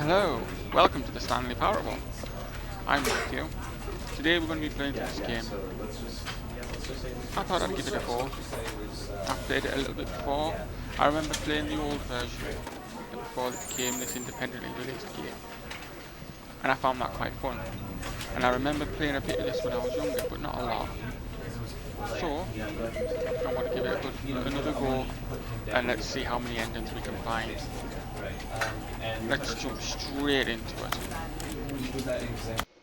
Hello, welcome to the Stanley Parable. I'm Matthew. Today we're going to be playing this game. I thought I'd give it a go. I've played it a little bit before. I remember playing the old version before it became this independently released game. And I found that quite fun. And I remember playing a bit of this when I was younger, but not a lot. So, I want to give it another go, and let's see how many endings we can find. Let's jump straight into it.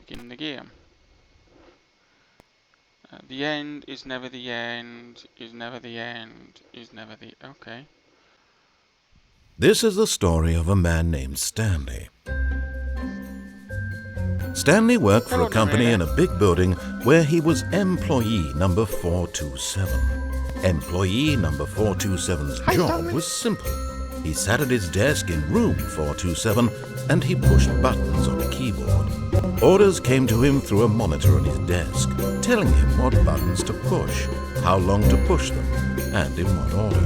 Begin the game. The end is never the end, is never the end, is never the... Okay. This is the story of a man named Stanley. Stanley worked for a company in a big building where he was employee number 427. Employee number 427's job was simple. He sat at his desk in room 427 and he pushed buttons on a keyboard. Orders came to him through a monitor on his desk, telling him what buttons to push, how long to push them, and in what order.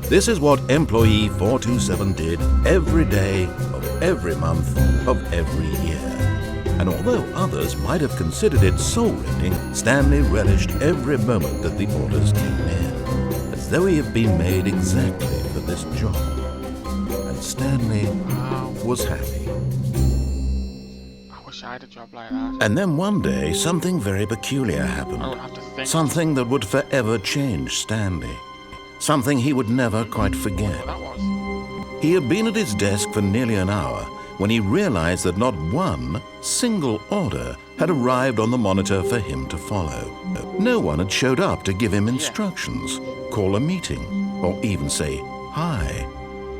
This is what employee 427 did every day of every month of every year. And although others might have considered it soul-rending, Stanley relished every moment that the orders came in, as though he had been made exactly for this job. And Stanley was happy. I wish I had a job like that. And then one day, something very peculiar happened. I don't have to think. Something that would forever change Stanley. Something he would never quite forget. That was. He had been at his desk for nearly an hour when he realized that not one single order had arrived on the monitor for him to follow. No one had showed up to give him instructions, call a meeting, or even say hi.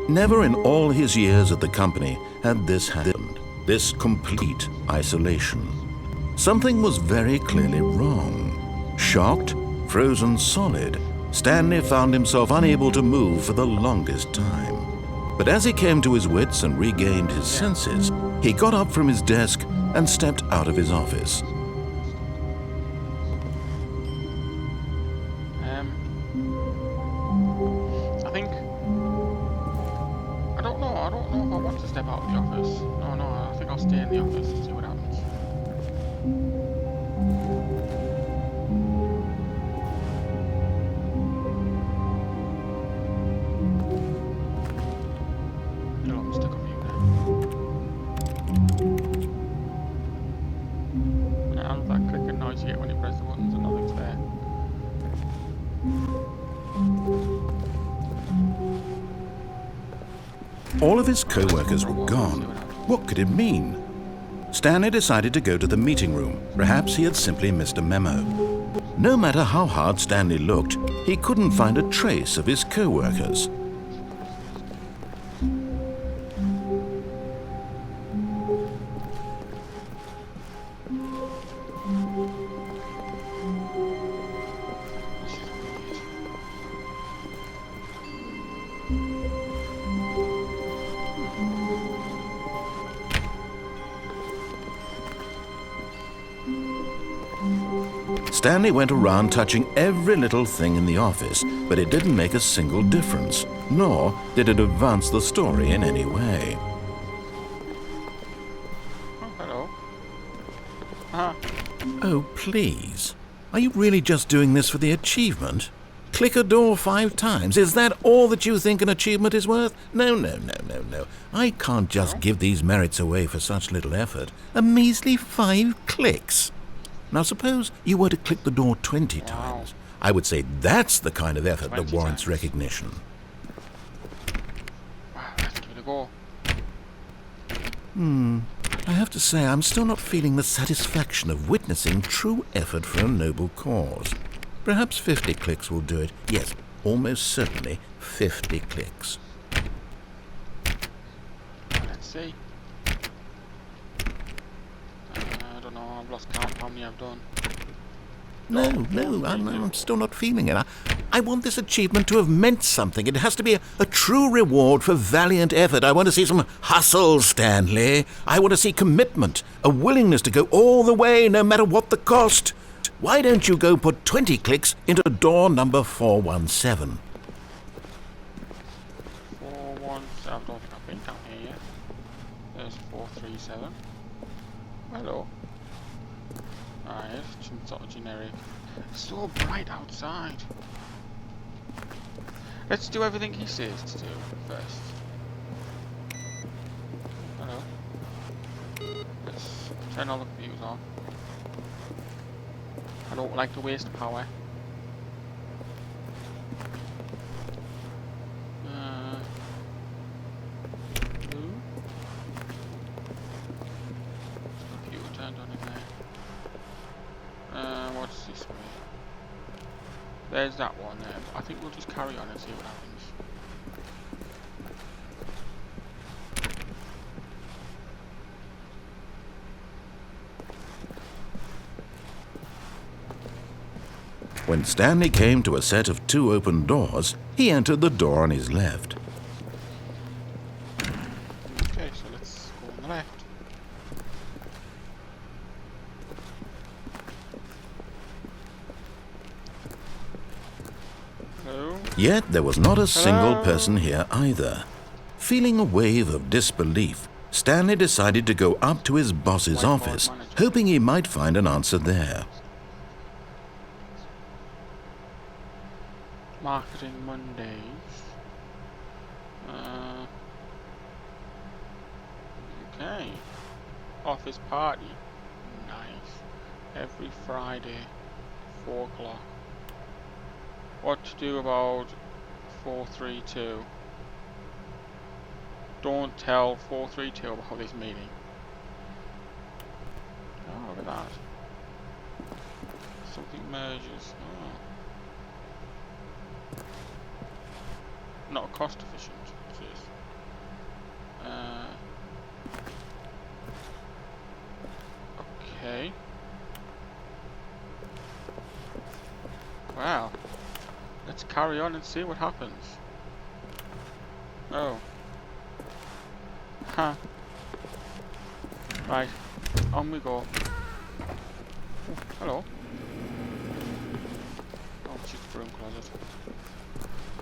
Never in all his years at the company had this happened, this complete isolation. Something was very clearly wrong. Shocked, frozen solid, Stanley found himself unable to move for the longest time. But as he came to his wits and regained his senses, he got up from his desk and stepped out of his office. I don't know if I want to step out of the office. No, I think I'll stay in the office and see what happens. All of his co-workers were gone. What could it mean? Stanley decided to go to the meeting room. Perhaps he had simply missed a memo. No matter how hard Stanley looked, he couldn't find a trace of his co-workers. Stanley went around touching every little thing in the office, but it didn't make a single difference, nor did it advance the story in any way. Oh, hello. Oh, please. Are you really just doing this for the achievement? Click a door 5 times. Is that all that you think an achievement is worth? No. I can't just give these merits away for such little effort. A measly 5 clicks. Now suppose you were to click the door 20 times. I would say that's the kind of effort that warrants recognition. Let's give it a go. I have to say I'm still not feeling the satisfaction of witnessing true effort for a noble cause. Perhaps 50 clicks will do it. Yes, almost certainly 50 clicks. Let's see. I don't know, I've lost count how many I've done. No, I'm still not feeling it. I want this achievement to have meant something. It has to be a true reward for valiant effort. I want to see some hustle, Stanley. I want to see commitment, a willingness to go all the way, no matter what the cost. Why don't you go put 20 clicks into door number 417? 417, I don't think I've been down here yet. There's 437. Hello. Alright, some sort of generic. It's so bright outside. Let's do everything he says to do first. Hello. Let's turn all the views off. I don't like to waste power. Computer turned on in there. What's this way? There's that one there. I think we'll just carry on and see what happens. When Stanley came to a set of 2 open doors, he entered the door on his left. Okay, so let's go on the left. Hello? Yet there was not a single person here either. Feeling a wave of disbelief, Stanley decided to go up to his boss's office, hoping he might find an answer there. Marketing Mondays. Okay. Office party. Nice. Every Friday, 4 o'clock. What to do about 432? Don't tell 432 about this meeting. Oh, look at that. Something merges. Oh. Not cost efficient, it is. Okay. Wow. Let's carry on and see what happens. Oh. Huh. Right. On we go. Oh, hello. Oh, it's just a broom closet.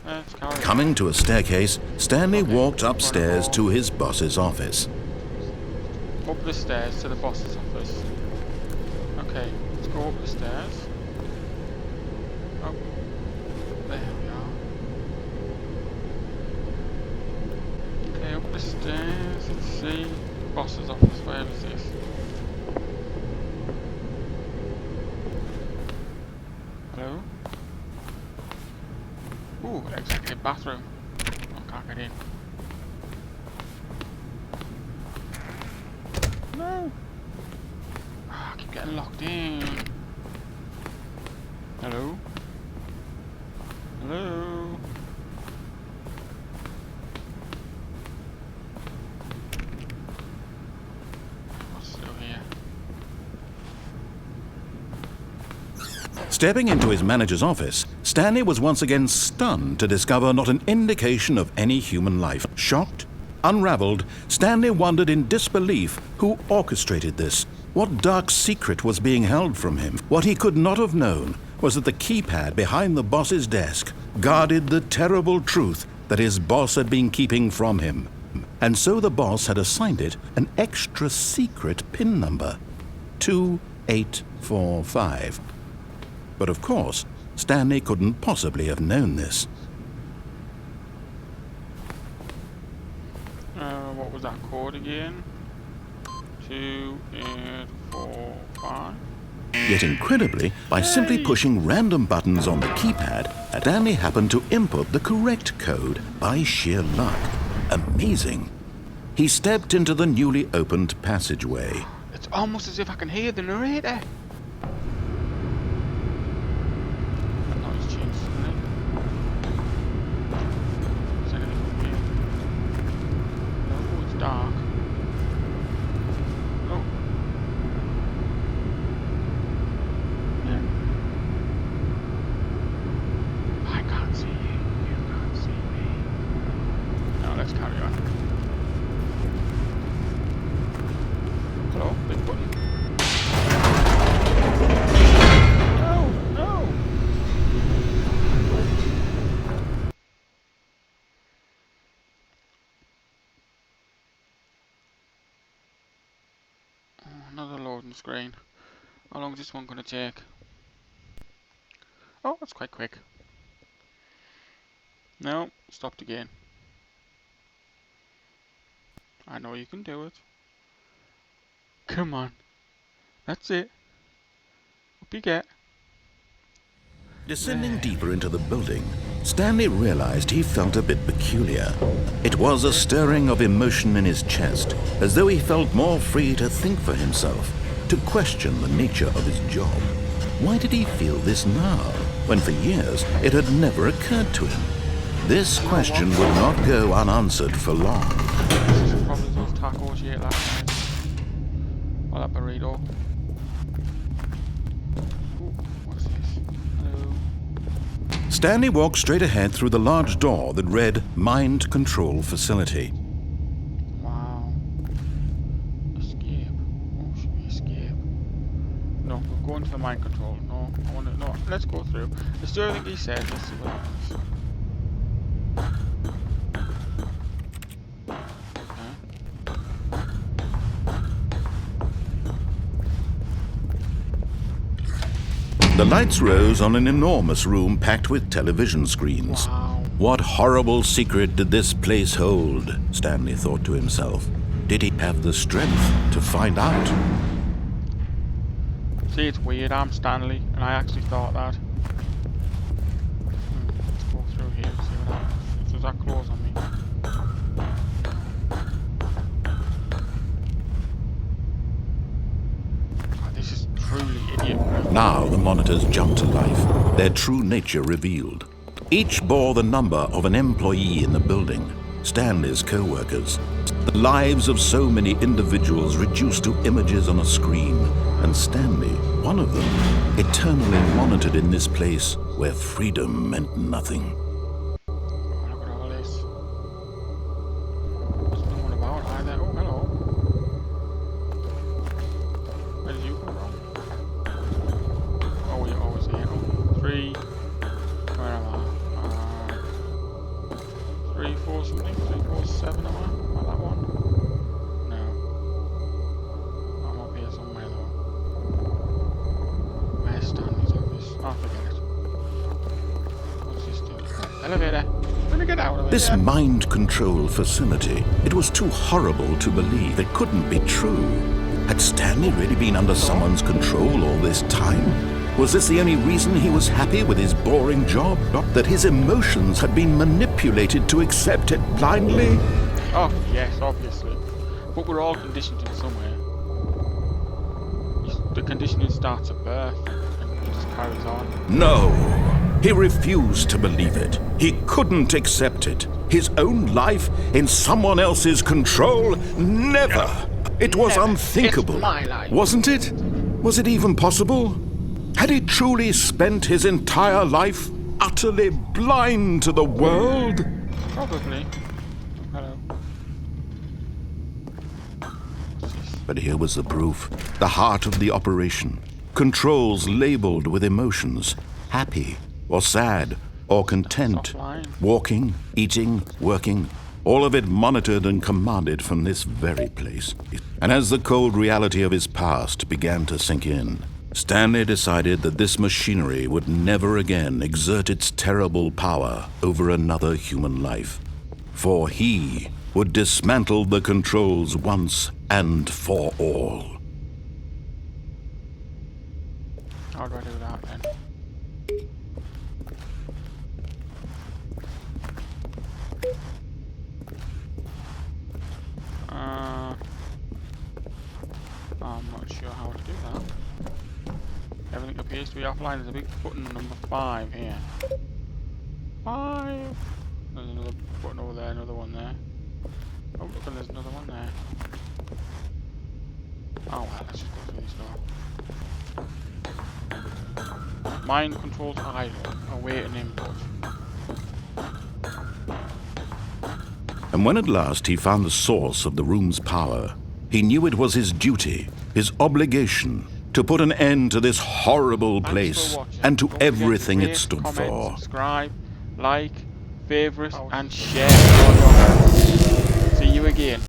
Let's carry on. Coming to a staircase, Stanley walked upstairs to his boss's office. Up the stairs to the boss's office. Okay, let's go up the stairs. Oh, there we are. Okay, up the stairs. Let's see. Boss's office. Where is this? Hello? Ooh, executive bathroom. I can't get in. No! I keep getting locked in. Hello? Hello? What's still here? Stepping into his manager's office, Stanley was once again stunned to discover not an indication of any human life. Shocked, unraveled, Stanley wondered in disbelief who orchestrated this. What dark secret was being held from him? What he could not have known was that the keypad behind the boss's desk guarded the terrible truth that his boss had been keeping from him. And so the boss had assigned it an extra secret PIN number, 2845. But of course, Stanley couldn't possibly have known this. What was that code again? 2845. Yet incredibly, by simply pushing random buttons on the keypad, Stanley happened to input the correct code by sheer luck. Amazing. He stepped into the newly opened passageway. It's almost as if I can hear the narrator. That noise changed, isn't it? Is anything from here? No, it's dark. Oh. Yeah. I can't see you. You can't see me. Now let's carry on. Hello, big button. Another loading screen. How long is this one going to take? Oh, that's quite quick. No, stopped again. I know you can do it. Come on. That's it. Up you get. Descending deeper into the building, Stanley realized he felt a bit peculiar. It was a stirring of emotion in his chest, as though he felt more free to think for himself, to question the nature of his job. Why did he feel this now, when for years it had never occurred to him? This question would not go unanswered for long. This is probably those tacos you ate last night. Or that burrito. Ooh, what's this? Hello. Stanley walked straight ahead through the large door that read Mind Control Facility. Wow. Escape. Oh, should we escape? No, we're going to the mind control. No, I want to. No, let's go through. Let's do everything he says. Let's see what happens. The lights rose on an enormous room packed with television screens. Wow. What horrible secret did this place hold? Stanley thought to himself. Did he have the strength to find out? See, it's weird. I'm Stanley, and I actually thought that. Let's go through here and see what happens. Does that close on me? God, this is truly idiot. Now the monitors jumped to life, their true nature revealed. Each bore the number of an employee in the building, Stanley's co-workers. The lives of so many individuals reduced to images on a screen, and Stanley, one of them, eternally monitored in this place where freedom meant nothing. Look at all this. There's no one about either. Oh, hello. Where did you come from? Oh, you're always here. Oh, 3. Where am I? 3, 4 something. 3, 4, 7 am I? Am I that one? No. I'm up here somewhere though. Where's Stanley's office? Oh, forget it. What's this do? Elevator. Let me get out of This here. mind control facility, it was too horrible to believe. It couldn't be true. Had Stanley really been under someone's control all this time? Was this the only reason he was happy with his boring job? That his emotions had been manipulated to accept it blindly? Oh, yes, obviously. But we're all conditioned in some way. The conditioning starts at birth and it just carries on. No, he refused to believe it. He couldn't accept it. His own life in someone else's control? Never! It was Never. unthinkable. It's my life. Wasn't it? Was it even possible? Had he truly spent his entire life utterly blind to the world? Probably. Hello. What's this? But here was the proof, the heart of the operation. Controls labeled with emotions, happy or sad or content, Stop lying. walking, eating, working, all of it monitored and commanded from this very place. And as the cold reality of his past began to sink in, Stanley decided that this machinery would never again exert its terrible power over another human life. For he would dismantle the controls once and for all. How do I do that then? I'm not sure how to do that. Everything appears to be offline. There's a big button number 5 here. 5! There's another button over there, another one there. Oh, look, and there's another one there. Oh well, let's just go through this door. Mind controls idle. Await an input. And when at last he found the source of the room's power, he knew it was his duty, his obligation, to put an end to this horrible place and to everything it stood for. Subscribe, like, favorite, and share. See you again.